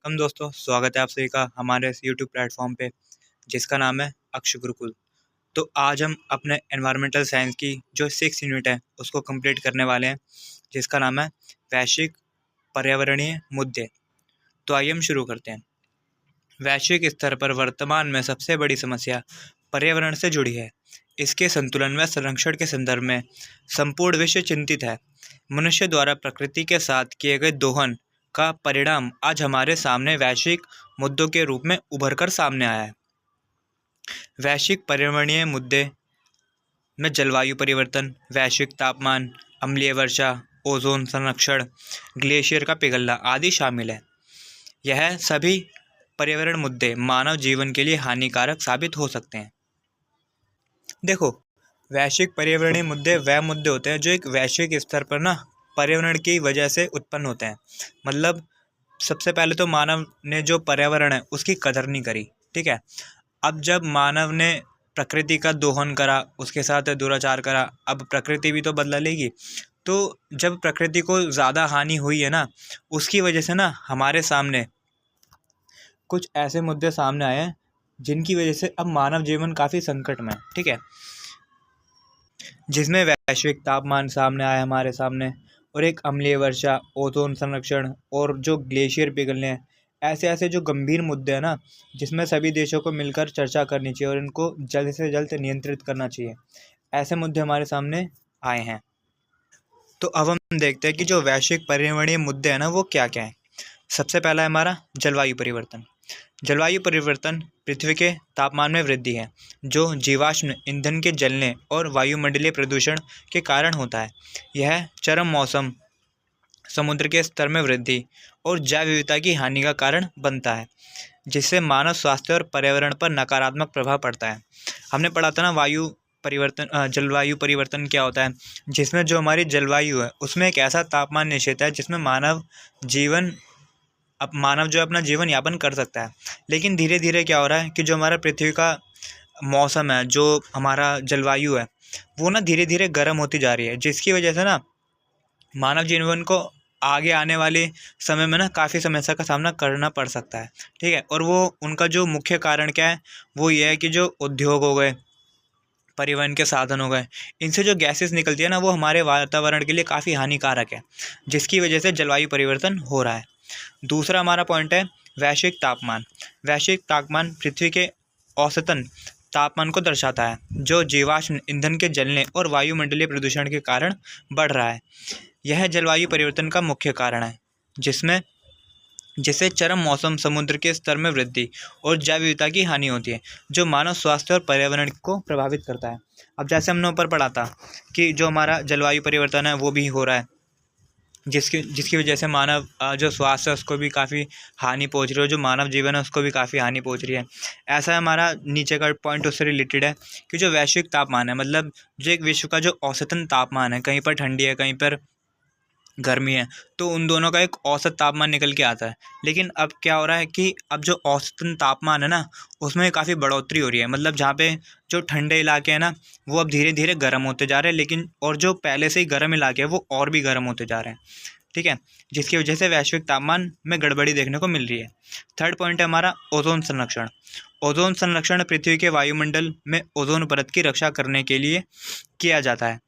Welcome दोस्तों, स्वागत है आप सभी का हमारे इस यूट्यूब प्लेटफॉर्म पे जिसका नाम है अक्ष गुरुकुल। तो आज हम अपने एनवायरमेंटल साइंस की जो 6 यूनिट है उसको कंप्लीट करने वाले हैं, जिसका नाम है वैश्विक पर्यावरणीय मुद्दे। तो आइए हम शुरू करते हैं। वैश्विक स्तर पर वर्तमान में सबसे बड़ी समस्या पर्यावरण से जुड़ी है। इसके संतुलन व संरक्षण के संदर्भ में संपूर्ण विश्व चिंतित है। मनुष्य द्वारा प्रकृति के साथ किए गए दोहन का परिणाम आज हमारे सामने वैश्विक मुद्दों के रूप में उभर कर सामने आया है। वैश्विक पर्यावरणीय मुद्दे में जलवायु परिवर्तन, वैश्विक तापमान, अम्लीय वर्षा, ओजोन संरक्षण, ग्लेशियर का पिघलना आदि शामिल है। यह सभी पर्यावरण मुद्दे मानव जीवन के लिए हानिकारक साबित हो सकते हैं। देखो, वैश्विक पर्यावरणीय मुद्दे वह मुद्दे होते हैं जो एक वैश्विक स्तर पर ना पर्यावरण की वजह से उत्पन्न होते हैं। मतलब सबसे पहले तो मानव ने जो पर्यावरण है उसकी कदर नहीं करी, ठीक है। अब जब मानव ने प्रकृति का दोहन करा, उसके साथ दुराचार करा, अब प्रकृति भी तो बदला लेगी। तो जब प्रकृति को ज़्यादा हानि हुई है ना, उसकी वजह से ना हमारे सामने कुछ ऐसे मुद्दे सामने आए हैं जिनकी वजह से अब मानव जीवन काफ़ी संकट में है, ठीक है। जिसमें वैश्विक तापमान सामने आया हमारे सामने, और एक अम्लीय वर्षा, ओजोन संरक्षण और जो ग्लेशियर पिघलने हैं। ऐसे ऐसे जो गंभीर मुद्दे हैं ना, जिसमें सभी देशों को मिलकर चर्चा करनी चाहिए और इनको जल्द से जल्द नियंत्रित करना चाहिए। ऐसे मुद्दे हमारे सामने आए हैं। तो अब हम देखते हैं कि जो वैश्विक पर्यावरणीय मुद्दे हैं ना वो क्या क्या हैं। सबसे पहला है हमारा जलवायु परिवर्तन। जलवायु परिवर्तन पृथ्वी के तापमान में वृद्धि है, जो जीवाश्म ईंधन के जलने और वायुमंडलीय प्रदूषण के कारण होता है। यह चरम मौसम, समुद्र के स्तर में वृद्धि और जैव विविधता की हानि का कारण बनता है, जिससे मानव स्वास्थ्य और पर्यावरण पर नकारात्मक प्रभाव पड़ता है। हमने पढ़ा था ना जलवायु परिवर्तन क्या होता है, जिसमें जो हमारी जलवायु है उसमें एक ऐसा तापमान निश्चित है जिसमें मानव जो अपना जीवन यापन कर सकता है। लेकिन धीरे धीरे क्या हो रहा है कि जो हमारा पृथ्वी का मौसम है, जो हमारा जलवायु है, वो ना धीरे धीरे गर्म होती जा रही है, जिसकी वजह से ना मानव जीवन को आगे आने वाले समय में ना काफ़ी समस्या का सामना करना पड़ सकता है, ठीक है। और वो उनका जो मुख्य कारण क्या है, वो ये है कि जो उद्योग हो गए, परिवहन के साधन हो गए, इनसे जो गैसेस निकलती है ना वो हमारे वातावरण के लिए काफ़ी हानिकारक है, जिसकी वजह से जलवायु परिवर्तन हो रहा है। दूसरा हमारा पॉइंट है वैश्विक तापमान। वैश्विक तापमान पृथ्वी के औसतन तापमान को दर्शाता है, जो जीवाश्म ईंधन के जलने और वायुमंडलीय प्रदूषण के कारण बढ़ रहा है। यह जलवायु परिवर्तन का मुख्य कारण है, जिससे चरम मौसम, समुद्र के स्तर में वृद्धि और जैव विविधता की हानि होती है, जो मानव स्वास्थ्य और पर्यावरण को प्रभावित करता है। अब जैसे हमने ऊपर पढ़ा था कि जो हमारा जलवायु परिवर्तन है वो भी हो रहा है, जिसकी वजह से मानव जो स्वास्थ्य है उसको भी काफ़ी हानि पहुंच रही है, जो मानव जीवन है उसको भी काफ़ी हानि पहुंच रही है। ऐसा हमारा नीचे का पॉइंट उससे रिलेटेड है कि जो वैश्विक तापमान है, मतलब जो एक विश्व का जो औसतन तापमान है, कहीं पर ठंडी है, कहीं पर गर्मी है, तो उन दोनों का एक औसत तापमान निकल के आता है। लेकिन अब क्या हो रहा है कि अब जो औसतन तापमान है ना उसमें काफ़ी बढ़ोतरी हो रही है। मतलब जहाँ पे जो ठंडे इलाके हैं ना वो अब धीरे धीरे गर्म होते जा रहे हैं, लेकिन और जो पहले से ही गर्म इलाके हैं वो और भी गर्म होते जा रहे हैं, ठीक है। जिसकी वजह से वैश्विक तापमान में गड़बड़ी देखने को मिल रही है। थर्ड पॉइंट है हमारा ओजोन संरक्षण। ओजोन संरक्षण पृथ्वी के वायुमंडल में ओजोन परत की रक्षा करने के लिए किया जाता है।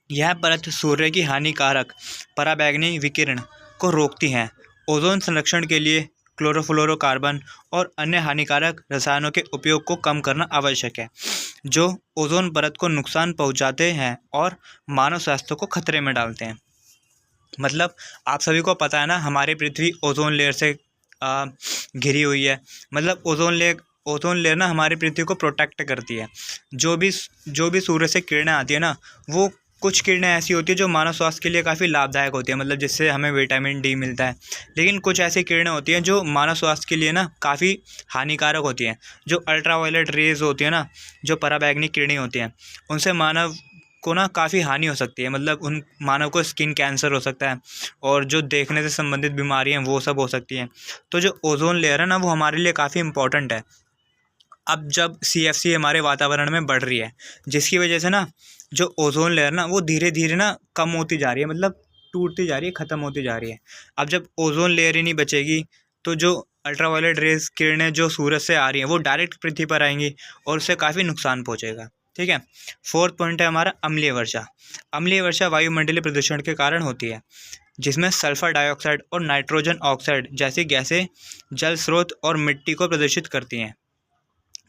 यह परत सूर्य की हानिकारक पराबैंगनी विकिरण को रोकती है। ओजोन संरक्षण के लिए क्लोरोफ्लोरोकार्बन और अन्य हानिकारक रसायनों के उपयोग को कम करना आवश्यक है, जो ओजोन परत को नुकसान पहुंचाते हैं और मानव स्वास्थ्य को खतरे में डालते हैं। मतलब आप सभी को पता है ना, हमारी पृथ्वी ओजोन लेयर से घिरी हुई है। मतलब ओजोन लेयर ना हमारी पृथ्वी को प्रोटेक्ट करती है। जो भी सूर्य से किरणें आती है ना, वो कुछ किरणें ऐसी होती है जो मानव स्वास्थ्य के लिए काफ़ी लाभदायक होती है, मतलब जिससे हमें विटामिन डी मिलता है। लेकिन कुछ ऐसी किरणें होती हैं जो मानव स्वास्थ्य के लिए ना काफ़ी हानिकारक होती हैं। जो अल्ट्रावायलेट रेज होती है ना, जो पराबैंगनी किरणें होती हैं, उनसे मानव को ना काफ़ी हानि हो सकती है। मतलब उन मानव को स्किन कैंसर हो सकता है, और जो देखने से संबंधित बीमारियाँ वो सब हो सकती हैं। तो जो ओजोन लेयर है ना वो हमारे लिए काफ़ी इंपॉर्टेंट है। अब जब CFC हमारे वातावरण में बढ़ रही है, जिसकी वजह से ना जो ओजोन लेयर ना वो धीरे धीरे ना कम होती जा रही है, मतलब टूटती जा रही है, ख़त्म होती जा रही है। अब जब ओजोन लेयर ही नहीं बचेगी तो जो अल्ट्रावायलेट रेज किरणें जो सूरज से आ रही हैं वो डायरेक्ट पृथ्वी पर आएंगी और उससे काफ़ी नुकसान पहुंचेगा। ठीक है। फोर्थ पॉइंट है हमारा अम्लीय वर्षा। अम्लीय वर्षा वायुमंडलीय प्रदूषण के कारण होती है, जिसमें सल्फर डाइऑक्साइड और नाइट्रोजन ऑक्साइड जैसी गैसें जल स्रोत और मिट्टी को प्रदूषित करती हैं।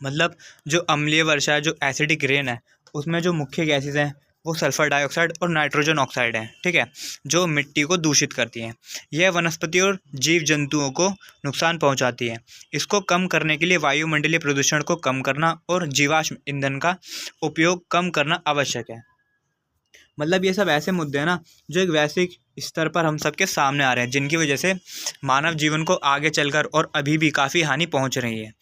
मतलब जो अम्लीय वर्षा है, जो एसिडिक रेन है, उसमें जो मुख्य गैसेज हैं वो सल्फर डाइऑक्साइड और नाइट्रोजन ऑक्साइड हैं। ठीक है, जो मिट्टी को दूषित करती हैं। यह वनस्पति और जीव जंतुओं को नुकसान पहुंचाती है। इसको कम करने के लिए वायुमंडलीय प्रदूषण को कम करना और जीवाश्म ईंधन का उपयोग कम करना आवश्यक है। मतलब ये सब ऐसे मुद्दे हैं ना जो एक वैश्विक स्तर पर हम सबके सामने आ रहे हैं, जिनकी वजह से मानव जीवन को आगे चलकर और अभी भी काफ़ी हानि पहुंच रही है।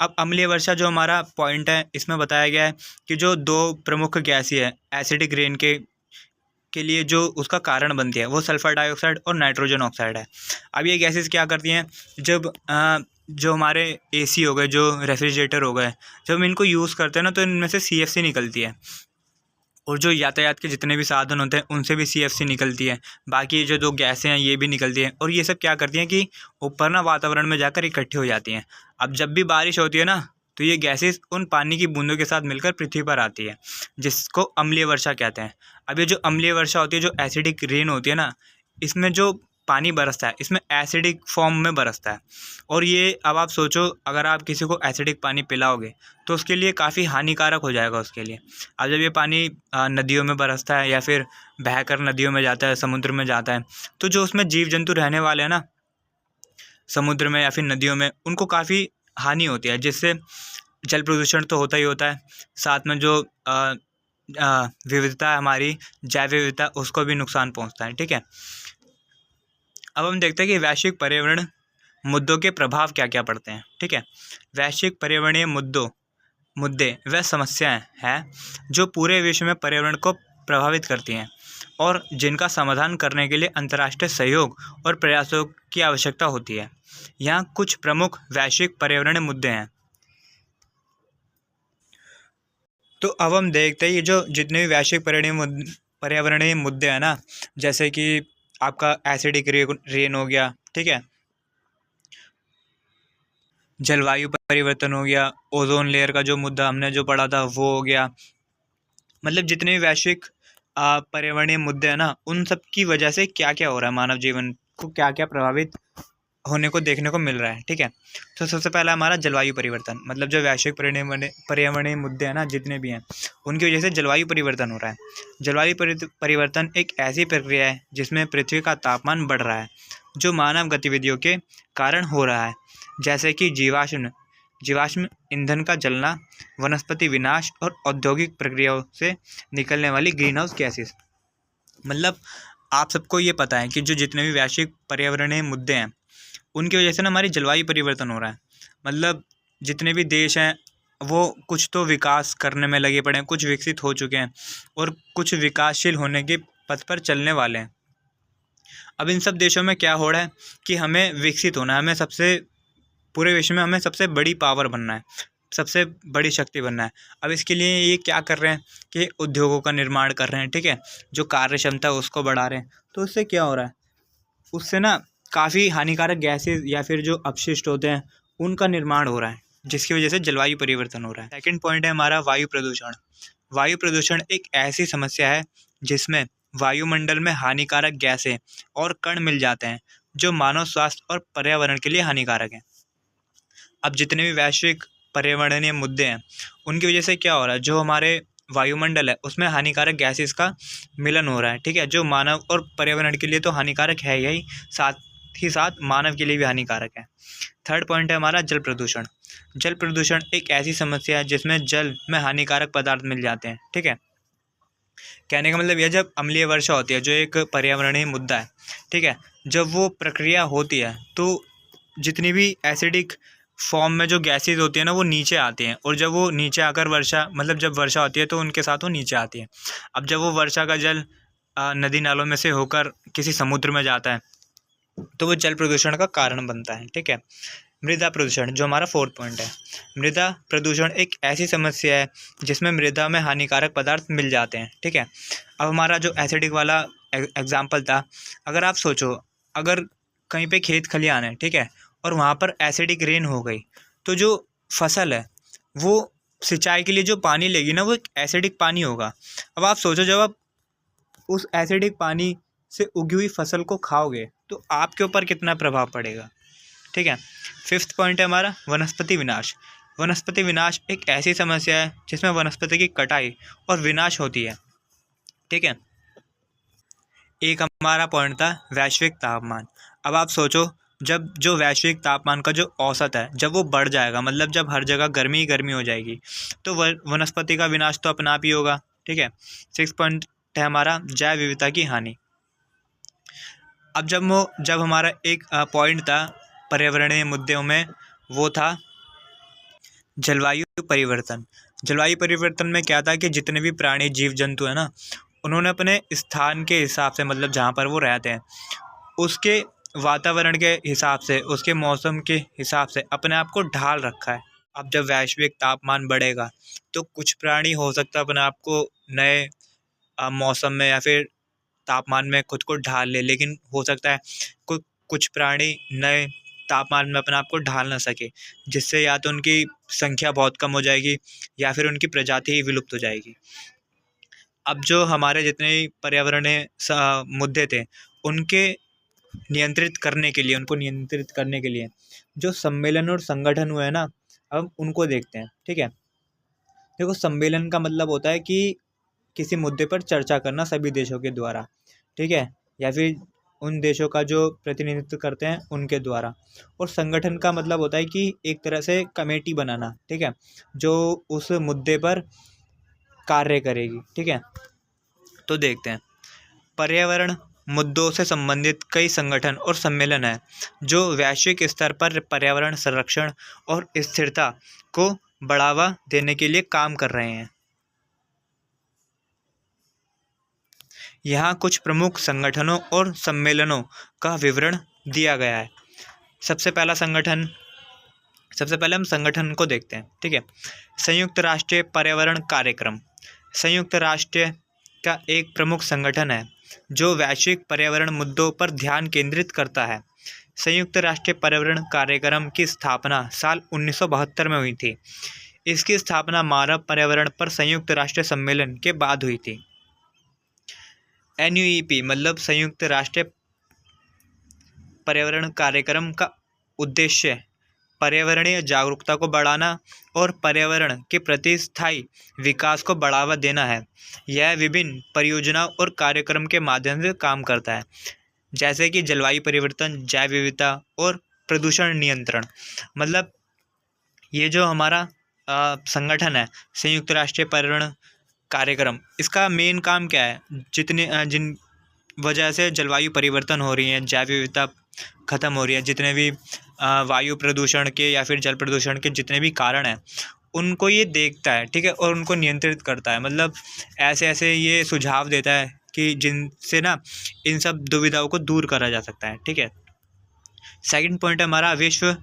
अब अम्लीय वर्षा जो हमारा पॉइंट है, इसमें बताया गया है कि जो दो प्रमुख गैसें हैं एसिडिक रेन के लिए जो उसका कारण बनती है वो सल्फर डाइऑक्साइड और नाइट्रोजन ऑक्साइड है। अब ये गैसेस क्या करती हैं, जब जो हमारे एसी हो गए, जो रेफ्रिजरेटर हो गए, जब हम इनको यूज़ करते हैं ना तो इनमें से CFC निकलती है। और जो यातायात के जितने भी साधन होते हैं उनसे भी CFC निकलती है। बाकी जो दो गैसें हैं ये भी निकलती हैं, और ये सब क्या करती हैं कि ऊपर ना वातावरण में जाकर इकट्ठी हो जाती हैं। अब जब भी बारिश होती है ना तो ये गैसेस उन पानी की बूंदों के साथ मिलकर पृथ्वी पर आती है, जिसको अम्लीय वर्षा कहते हैं। अब ये जो अम्लीय वर्षा होती है, जो एसिडिक रेन होती है ना, इसमें जो पानी बरसता है इसमें एसिडिक फॉर्म में बरसता है। और ये अब आप सोचो, अगर आप किसी को एसिडिक पानी पिलाओगे तो उसके लिए काफ़ी हानिकारक हो जाएगा उसके लिए। अब जब ये पानी नदियों में बरसता है या फिर बहकर नदियों में जाता है, समुद्र में जाता है, तो जो उसमें जीव जंतु रहने वाले हैं ना समुद्र में या फिर नदियों में, उनको काफ़ी हानि होती है, जिससे जल प्रदूषण तो होता ही होता है, साथ में जो विविधता है हमारी, जैव विविधता, उसको भी नुकसान पहुंचता है। ठीक है। अब हम देखते हैं कि वैश्विक पर्यावरण मुद्दों के प्रभाव क्या क्या पड़ते हैं। ठीक है। वैश्विक पर्यावरणीय मुद्दे व समस्याएं हैं जो पूरे विश्व में पर्यावरण को प्रभावित करती हैं और जिनका समाधान करने के लिए अंतर्राष्ट्रीय सहयोग और प्रयासों की आवश्यकता होती है। यहाँ कुछ प्रमुख वैश्विक पर्यावरणीय मुद्दे हैं। तो अब हम देखते हैं ये जो जितने भी वैश्विक पर्यावरणीय मुद्दे हैं ना, जैसे कि आपका एसिडिक रेन हो गया, ठीक है, जलवायु परिवर्तन हो गया, ओजोन लेयर का जो मुद्दा हमने जो पढ़ा था वो हो गया। मतलब जितने भी वैश्विक पर्यावरणीय मुद्दे हैं ना, उन सब की वजह से क्या क्या हो रहा है, मानव जीवन को क्या क्या प्रभावित होने को देखने को मिल रहा है। ठीक है। तो सबसे पहला हमारा जलवायु परिवर्तन। मतलब जो वैश्विक पर्यावरणीय मुद्दे हैं ना जितने भी हैं, उनकी वजह से जलवायु परिवर्तन हो रहा है। जलवायु परिवर्तन एक ऐसी प्रक्रिया है जिसमें पृथ्वी का तापमान बढ़ रहा है, जो मानव गतिविधियों के कारण हो रहा है, जैसे कि जीवाश्म ईंधन का जलना, वनस्पति विनाश और औद्योगिक प्रक्रियाओं से निकलने वाली ग्रीन हाउस गैसेस। मतलब आप सबको ये पता है कि जो जितने भी वैश्विक पर्यावरणीय मुद्दे हैं उनकी वजह से ना हमारी जलवायु परिवर्तन हो रहा है। मतलब जितने भी देश हैं वो कुछ तो विकास करने में लगे पड़े हैं, कुछ विकसित हो चुके हैं और कुछ विकासशील होने के पथ पर चलने वाले हैं। अब इन सब देशों में क्या हो रहा है कि हमें विकसित होना है, हमें सबसे पूरे विश्व में हमें सबसे बड़ी पावर बनना है, सबसे बड़ी शक्ति बनना है। अब इसके लिए ये क्या कर रहे हैं कि उद्योगों का निर्माण कर रहे हैं। ठीक है। जो कार्य क्षमता है उसको बढ़ा रहे हैं। तो उससे क्या हो रहा है, उससे ना काफ़ी हानिकारक गैसेज या फिर जो अपशिष्ट होते हैं उनका निर्माण हो रहा है, जिसकी वजह से जलवायु परिवर्तन हो रहा है। सेकंड पॉइंट है हमारा वायु प्रदूषण। वायु प्रदूषण एक ऐसी समस्या है जिसमें वायुमंडल में हानिकारक गैसें और कण मिल जाते हैं जो मानव स्वास्थ्य और पर्यावरण के लिए हानिकारक हैं। अब जितने भी वैश्विक पर्यावरणीय मुद्दे हैं उनकी वजह से क्या हो रहा है, जो हमारे वायुमंडल है उसमें हानिकारक गैसेस का मिलन हो रहा है। ठीक है। जो मानव और पर्यावरण के लिए तो हानिकारक है यही, साथ ही साथ मानव के लिए भी हानिकारक है। थर्ड पॉइंट है हमारा जल प्रदूषण। जल प्रदूषण एक ऐसी समस्या है जिसमें जल में हानिकारक पदार्थ मिल जाते हैं। ठीक है। कहने का मतलब यह, जब अम्लीय वर्षा होती है जो एक पर्यावरणीय मुद्दा है, ठीक है, जब वो प्रक्रिया होती है तो जितनी भी एसिडिक फॉर्म में जो गैसेज होती है ना वो नीचे आती हैं, और जब वो नीचे आकर जब वर्षा होती है तो उनके साथ वो नीचे आती है। अब जब वो वर्षा का जल नदी नालों में से होकर किसी समुद्र में जाता है तो वो जल प्रदूषण का कारण बनता है। ठीक है। मृदा प्रदूषण जो हमारा फोर्थ पॉइंट है। मृदा प्रदूषण एक ऐसी समस्या है जिसमें मृदा में हानिकारक पदार्थ मिल जाते हैं। ठीक है। अब हमारा जो एसिडिक वाला एग्जाम्पल था, अगर आप सोचो, अगर कहीं पे खेत खलिहान है, ठीक है, और वहाँ पर एसिडिक रेन हो गई, तो जो फसल है वो सिंचाई के लिए जो पानी लेगी ना वो एक एसिडिक पानी होगा। अब आप सोचो, जब आप उस एसिडिक पानी से उगी हुई फसल को खाओगे तो आपके ऊपर कितना प्रभाव पड़ेगा। ठीक है। फिफ्थ पॉइंट है हमारा वनस्पति विनाश। वनस्पति विनाश एक ऐसी समस्या है जिसमें वनस्पति की कटाई और विनाश होती है। ठीक है। एक हमारा पॉइंट था वैश्विक तापमान। अब आप सोचो, जब जो वैश्विक तापमान का जो औसत है जब वो बढ़ जाएगा, मतलब जब हर जगह गर्मी ही गर्मी हो जाएगी, तो वनस्पति का विनाश तो अपने आप ही होगा। ठीक है। सिक्स पॉइंट है हमारा जैव विविधता की हानि। अब जब हमारा एक पॉइंट था पर्यावरणीय मुद्दों में, वो था जलवायु परिवर्तन। जलवायु परिवर्तन में क्या था कि जितने भी प्राणी जीव जंतु है ना, उन्होंने अपने स्थान के हिसाब से, मतलब जहाँ पर वो रहते हैं उसके वातावरण के हिसाब से, उसके मौसम के हिसाब से अपने आप को ढाल रखा है। अब जब वैश्विक तापमान बढ़ेगा तो कुछ प्राणी हो सकता है अपने आप को नए मौसम में या फिर तापमान में खुद को ढाल ले, लेकिन हो सकता है कुछ प्राणी नए तापमान में अपने आप को ढाल ना सके, जिससे या तो उनकी संख्या बहुत कम हो जाएगी या फिर उनकी प्रजाति ही विलुप्त हो जाएगी। अब जो हमारे जितने भी पर्यावरणीय मुद्दे थे उनके उनको नियंत्रित करने के लिए जो सम्मेलन और संगठन हुए हैं ना, अब उनको देखते हैं। ठीक है। देखो, सम्मेलन का मतलब होता है कि किसी मुद्दे पर चर्चा करना सभी देशों के द्वारा। ठीक है। या फिर उन देशों का जो प्रतिनिधित्व करते हैं उनके द्वारा। और संगठन का मतलब होता है कि एक तरह से कमेटी बनाना। ठीक है। जो उस मुद्दे पर कार्य करेगी। ठीक है। तो देखते हैं, पर्यावरण मुद्दों से संबंधित कई संगठन और सम्मेलन हैं जो वैश्विक स्तर पर पर्यावरण संरक्षण और स्थिरता को बढ़ावा देने के लिए काम कर रहे हैं। यहाँ कुछ प्रमुख संगठनों और सम्मेलनों का विवरण दिया गया है। सबसे पहले हम संगठन को देखते हैं। ठीक है। संयुक्त राष्ट्र पर्यावरण कार्यक्रम। संयुक्त राष्ट्र का एक प्रमुख संगठन है जो वैश्विक पर्यावरण मुद्दों पर ध्यान केंद्रित करता है। संयुक्त राष्ट्र पर्यावरण कार्यक्रम की स्थापना साल 1972 में हुई थी। इसकी स्थापना मानव पर्यावरण पर संयुक्त राष्ट्र सम्मेलन के बाद हुई थी। NUEP मतलब संयुक्त राष्ट्र पर्यावरण कार्यक्रम का उद्देश्य पर्यावरणीय जागरूकता को बढ़ाना और पर्यावरण के प्रति स्थायी विकास को बढ़ावा देना है। यह विभिन्न परियोजनाओं और कार्यक्रम के माध्यम से काम करता है, जैसे कि जलवायु परिवर्तन, जैव विविधता और प्रदूषण नियंत्रण। मतलब ये जो हमारा संगठन है संयुक्त राष्ट्र पर्यावरण कार्यक्रम, इसका मेन काम क्या है? जिन वजह से जलवायु परिवर्तन हो रही है, जैव विविधता ख़त्म हो रही है, जितने भी वायु प्रदूषण के या फिर जल प्रदूषण के जितने भी कारण हैं उनको ये देखता है। ठीक है। और उनको नियंत्रित करता है। मतलब ऐसे ये सुझाव देता है कि जिनसे ना इन सब दुविधाओं को दूर करा जा सकता है। ठीक है। सेकंड पॉइंट है हमारा विश्व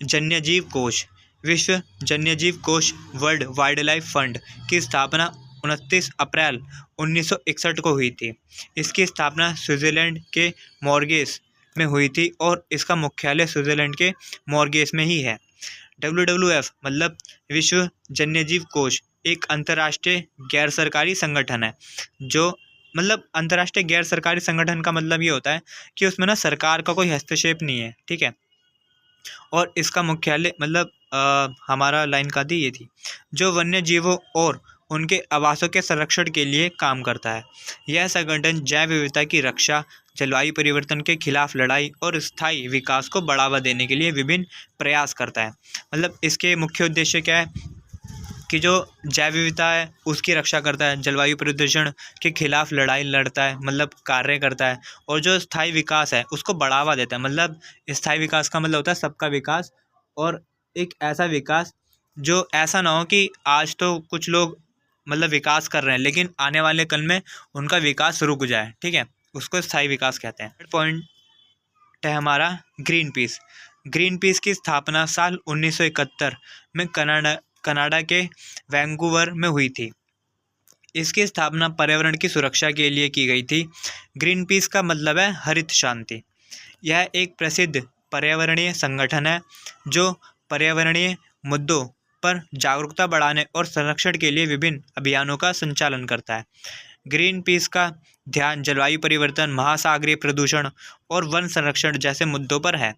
जन्यजीव कोष। विश्व जन्यजीव कोष वर्ल्ड वाइल्ड लाइफ फंड की स्थापना 29 अप्रैल 1961 को हुई थी। इसकी स्थापना स्विट्ज़रलैंड के मॉरिशस में हुई थी और इसका मुख्यालय स्विट्ज़रलैंड के मॉरिशस में ही है। WWF मतलब विश्व जन्यजीव कोष एक अंतर्राष्ट्रीय गैर सरकारी संगठन है जो मतलब अंतर्राष्ट्रीय गैर सरकारी संगठन का मतलब ये होता है कि उसमें ना सरकार का कोई हस्तक्षेप नहीं है। ठीक है। और इसका मुख्यालय मतलब हमारा लाइन का दी ये थी, जो वन्य जीवों और उनके आवासों के संरक्षण के लिए काम करता है। यह संगठन जैव विविधता की रक्षा, जलवायु परिवर्तन के खिलाफ लड़ाई और स्थायी विकास को बढ़ावा देने के लिए विभिन्न प्रयास करता है। मतलब इसके मुख्य उद्देश्य क्या है कि जो जैव विविधता है उसकी रक्षा करता है, जलवायु प्रदूषण के खिलाफ लड़ाई लड़ता है, मतलब कार्य करता है, और जो स्थायी विकास है उसको बढ़ावा देता है। मतलब स्थायी विकास का मतलब होता है सबका विकास, और एक ऐसा विकास जो ऐसा ना हो कि आज तो कुछ लोग मतलब विकास कर रहे हैं लेकिन आने वाले कल में उनका विकास रुक जाए। ठीक है। उसको स्थायी विकास कहते हैं। थर्ड पॉइंट है हमारा ग्रीन पीस। ग्रीन पीस की स्थापना साल 1971 में कनाडा के वैंकूवर में हुई थी। इसकी स्थापना पर्यावरण की सुरक्षा के लिए की गई थी। ग्रीन पीस का मतलब है हरित शांति। यह एक प्रसिद्ध पर्यावरणीय संगठन है जो पर्यावरणीय मुद्दों पर जागरूकता बढ़ाने और संरक्षण के लिए विभिन्न अभियानों का संचालन करता है। ग्रीन पीस का ध्यान जलवायु परिवर्तन, महासागरीय प्रदूषण और वन संरक्षण जैसे मुद्दों पर है।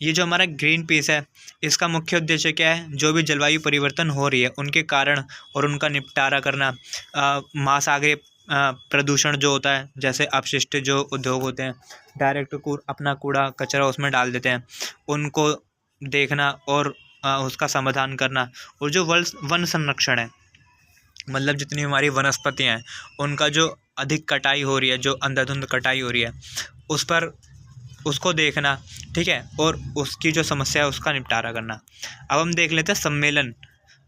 ये जो हमारा ग्रीन पीस है, इसका मुख्य उद्देश्य क्या है? जो भी जलवायु परिवर्तन हो रही है उनके कारण और उनका निपटारा करना। महासागरीय प्रदूषण जो होता है, जैसे अपशिष्ट जो उद्योग होते हैं, डायरेक्ट अपना कूड़ा कचरा उसमें डाल देते हैं, उनको देखना और उसका समाधान करना। और जो वन संरक्षण है, मतलब जितनी हमारी वनस्पतियाँ हैं उनका जो अधिक कटाई हो रही है, जो अंधाधुंध कटाई हो रही है, उस पर उसको देखना, ठीक है, और उसकी जो समस्या है उसका निपटारा करना। अब हम देख लेते हैं सम्मेलन,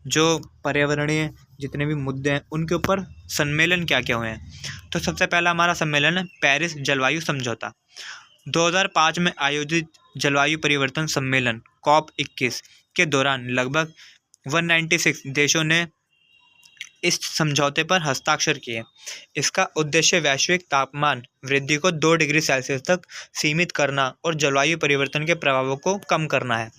जो पर्यावरणीय जितने भी मुद्दे हैं उनके ऊपर सम्मेलन क्या क्या हुए हैं। तो सबसे पहला हमारा सम्मेलन है पेरिस जलवायु समझौता। 2005 में आयोजित जलवायु परिवर्तन सम्मेलन COP21 के दौरान लगभग 196 देशों ने इस समझौते पर हस्ताक्षर किए। इसका उद्देश्य वैश्विक तापमान वृद्धि को 2 डिग्री सेल्सियस तक सीमित करना और जलवायु परिवर्तन के प्रभावों को कम करना है।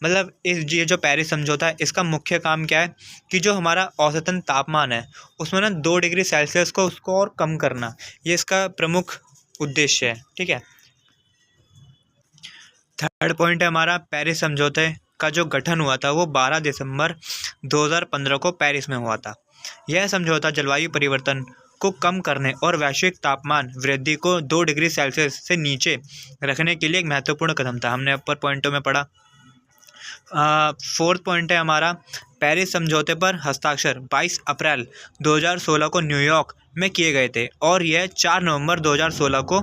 मतलब ये जो पेरिस समझौता है, इसका मुख्य काम क्या है कि जो हमारा औसतन तापमान है उसमें ना 2 डिग्री सेल्सियस को उसको और कम करना, ये इसका प्रमुख उद्देश्य है, ठीक है। थर्ड पॉइंट है हमारा पेरिस समझौते का जो गठन हुआ था वो 12 दिसंबर 2015 को पेरिस में हुआ था। यह समझौता जलवायु परिवर्तन को कम करने और वैश्विक तापमान वृद्धि को 2 डिग्री सेल्सियस से नीचे रखने के लिए एक महत्वपूर्ण कदम था। हमने अपर पॉइंटों में पढ़ा। फोर्थ पॉइंट है हमारा पेरिस समझौते पर हस्ताक्षर 22 अप्रैल 2016 को न्यूयॉर्क में किए गए थे और यह 4 नवंबर 2016 को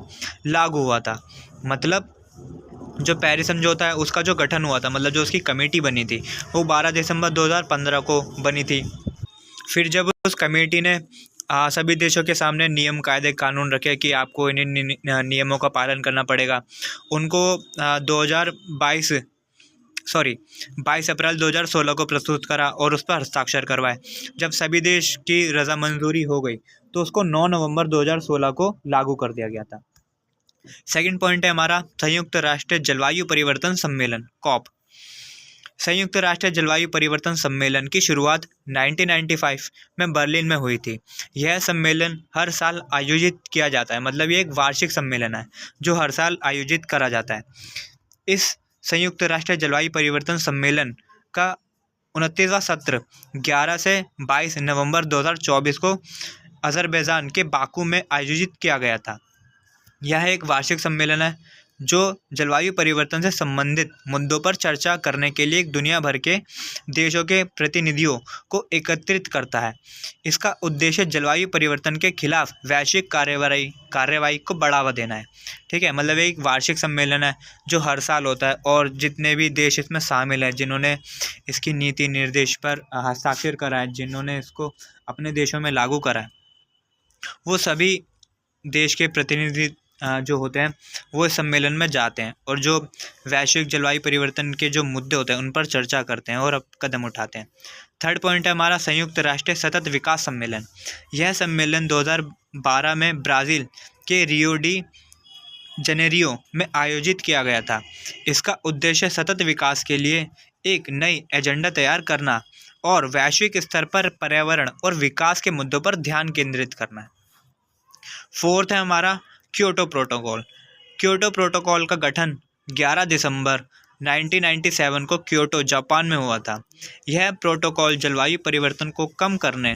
लागू हुआ था। मतलब जो पेरिस समझौता है उसका जो गठन हुआ था, मतलब जो उसकी कमेटी बनी थी, वो 12 दिसंबर 2015 को बनी थी। फिर जब उस कमेटी ने सभी देशों के सामने नियम, कायदे, कानून रखे कि आपको इन नियमों का पालन करना पड़ेगा, उनको 22 अप्रैल 2016 को प्रस्तुत करा और उस पर हस्ताक्षर करवाए। जब सभी देश की रजामंजूरी हो गई तो उसको 9 नवंबर 2016 को लागू कर दिया गया था। सेकंड पॉइंट है हमारा संयुक्त राष्ट्र जलवायु परिवर्तन सम्मेलन COP। संयुक्त राष्ट्र जलवायु परिवर्तन सम्मेलन की शुरुआत 1995 में बर्लिन में हुई थी। यह सम्मेलन हर साल आयोजित किया जाता है, मतलब ये एक वार्षिक सम्मेलन है जो हर साल आयोजित करा जाता है। इस संयुक्त राष्ट्र जलवायु परिवर्तन सम्मेलन का 29वां सत्र 11 से 22 नवंबर 2024 को अज़रबैजान के बाकू में आयोजित किया गया था। यह एक वार्षिक सम्मेलन है जो जलवायु परिवर्तन से संबंधित मुद्दों पर चर्चा करने के लिए दुनिया भर के देशों के प्रतिनिधियों को एकत्रित करता है। इसका उद्देश्य जलवायु परिवर्तन के खिलाफ वैश्विक कार्यवाही को बढ़ावा देना है, ठीक है। मतलब एक वार्षिक सम्मेलन है जो हर साल होता है और जितने भी देश इसमें शामिल हैं, जिन्होंने इसकी नीति निर्देश पर हस्ताक्षर करा है, जिन्होंने इसको अपने देशों में लागू करा है, वो सभी देश के प्रतिनिधि जो होते हैं वो इस सम्मेलन में जाते हैं और जो वैश्विक जलवायु परिवर्तन के जो मुद्दे होते हैं उन पर चर्चा करते हैं और अब कदम उठाते हैं। थर्ड पॉइंट है हमारा संयुक्त राष्ट्र सतत विकास सम्मेलन। यह सम्मेलन 2012 में ब्राज़ील के रियो डी जनेरियो में आयोजित किया गया था। इसका उद्देश्य सतत विकास के लिए एक नई एजेंडा तैयार करना और वैश्विक स्तर पर पर्यावरण और विकास के मुद्दों पर ध्यान केंद्रित करना है। फोर्थ है हमारा क्योटो प्रोटोकॉल। क्योटो प्रोटोकॉल का गठन 11 दिसंबर 1997 को क्योटो, जापान में हुआ था। यह प्रोटोकॉल जलवायु परिवर्तन को कम करने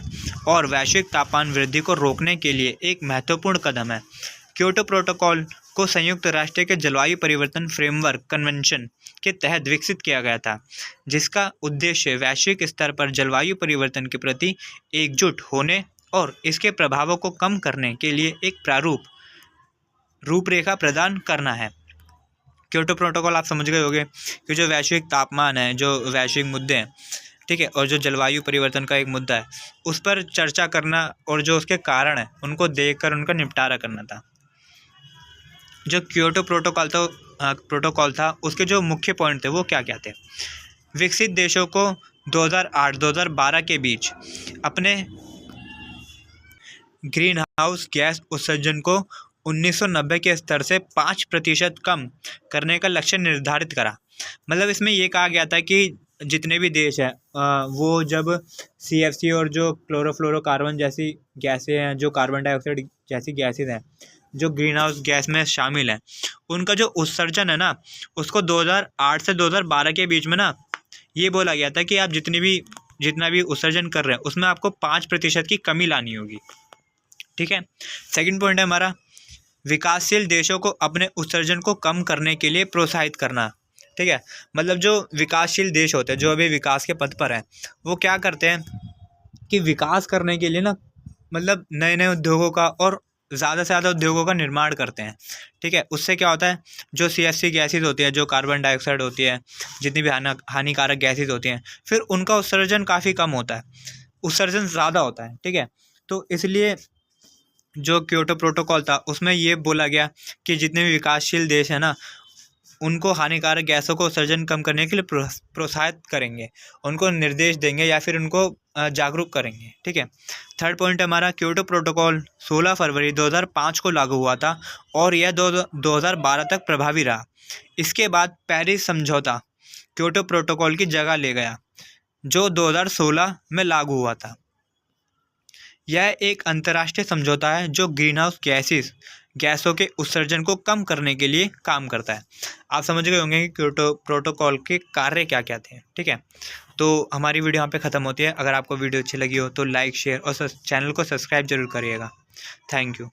और वैश्विक तापमान वृद्धि को रोकने के लिए एक महत्वपूर्ण कदम है। क्योटो प्रोटोकॉल को संयुक्त राष्ट्र के जलवायु परिवर्तन फ्रेमवर्क कन्वेंशन के तहत विकसित किया गया था, जिसका उद्देश्य वैश्विक स्तर पर जलवायु परिवर्तन के प्रति एकजुट होने और इसके प्रभावों को कम करने के लिए एक रूपरेखा प्रदान करना है। क्योटो प्रोटोकॉल आप समझ गए होंगे कि जो वैश्विक तापमान है, जो वैश्विक मुद्दे हैं, ठीक है, और जो जलवायु परिवर्तन का एक मुद्दा है, उस पर चर्चा करना और जो उसके कारण है उनको देखकर उनका निपटारा करना था। जो क्योटो प्रोटोकॉल था उसके जो मुख्य पॉइंट थे वो क्या क्या थे? विकसित देशों को 2008-2012 के बीच अपने ग्रीन हाउस गैस उत्सर्जन को 1990 के स्तर से 5% कम करने का लक्ष्य निर्धारित करा। मतलब इसमें ये कहा गया था कि जितने भी देश हैं वो जब CFC और जो क्लोरोफ्लोरोकार्बन जैसी गैसें हैं, जो कार्बन डाइऑक्साइड जैसी गैसेज हैं, जो ग्रीन हाउस गैस में शामिल हैं, उनका जो उत्सर्जन है ना, उसको 2008 से 2012 के बीच में ना ये बोला गया था कि आप जितना भी उत्सर्जन कर रहे हैं उसमें आपको 5% की कमी लानी होगी। ठीक है। सेकंड पॉइंट है हमारा, विकासशील देशों को अपने उत्सर्जन को कम करने के लिए प्रोत्साहित करना। ठीक है। मतलब जो विकासशील देश होते हैं, जो अभी विकास के पथ पर हैं, वो क्या करते हैं कि विकास करने के लिए ना मतलब नए नए उद्योगों का और ज़्यादा से ज़्यादा उद्योगों का निर्माण करते हैं। ठीक है। उससे क्या होता है, जो CFC गैसेज होती है, जो कार्बन डाइऑक्साइड होती है, जितनी भी हानिकारक गैसेज होती हैं, फिर उनका उत्सर्जन काफ़ी कम होता है, उत्सर्जन ज़्यादा होता है। ठीक है। तो इसलिए जो क्योटो प्रोटोकॉल था उसमें ये बोला गया कि जितने भी विकासशील देश हैं ना, उनको हानिकारक गैसों को उत्सर्जन कम करने के लिए प्रोत्साहित करेंगे, उनको निर्देश देंगे या फिर उनको जागरूक करेंगे। ठीक है। थर्ड पॉइंट हमारा, क्योटो प्रोटोकॉल 16 फरवरी 2005 को लागू हुआ था और यह 2012 तक प्रभावी रहा। इसके बाद पेरिस समझौता क्योटो प्रोटोकॉल की जगह ले गया, जो 2016 में लागू हुआ था। यह एक अंतर्राष्ट्रीय समझौता है जो ग्रीन हाउस गैसों के उत्सर्जन को कम करने के लिए काम करता है। आप समझ गए होंगे कि क्योटो प्रोटोकॉल के कार्य क्या क्या थे। ठीक है। तो हमारी वीडियो यहाँ पे ख़त्म होती है। अगर आपको वीडियो अच्छी लगी हो तो लाइक, शेयर और चैनल को सब्सक्राइब जरूर करिएगा। Thank you.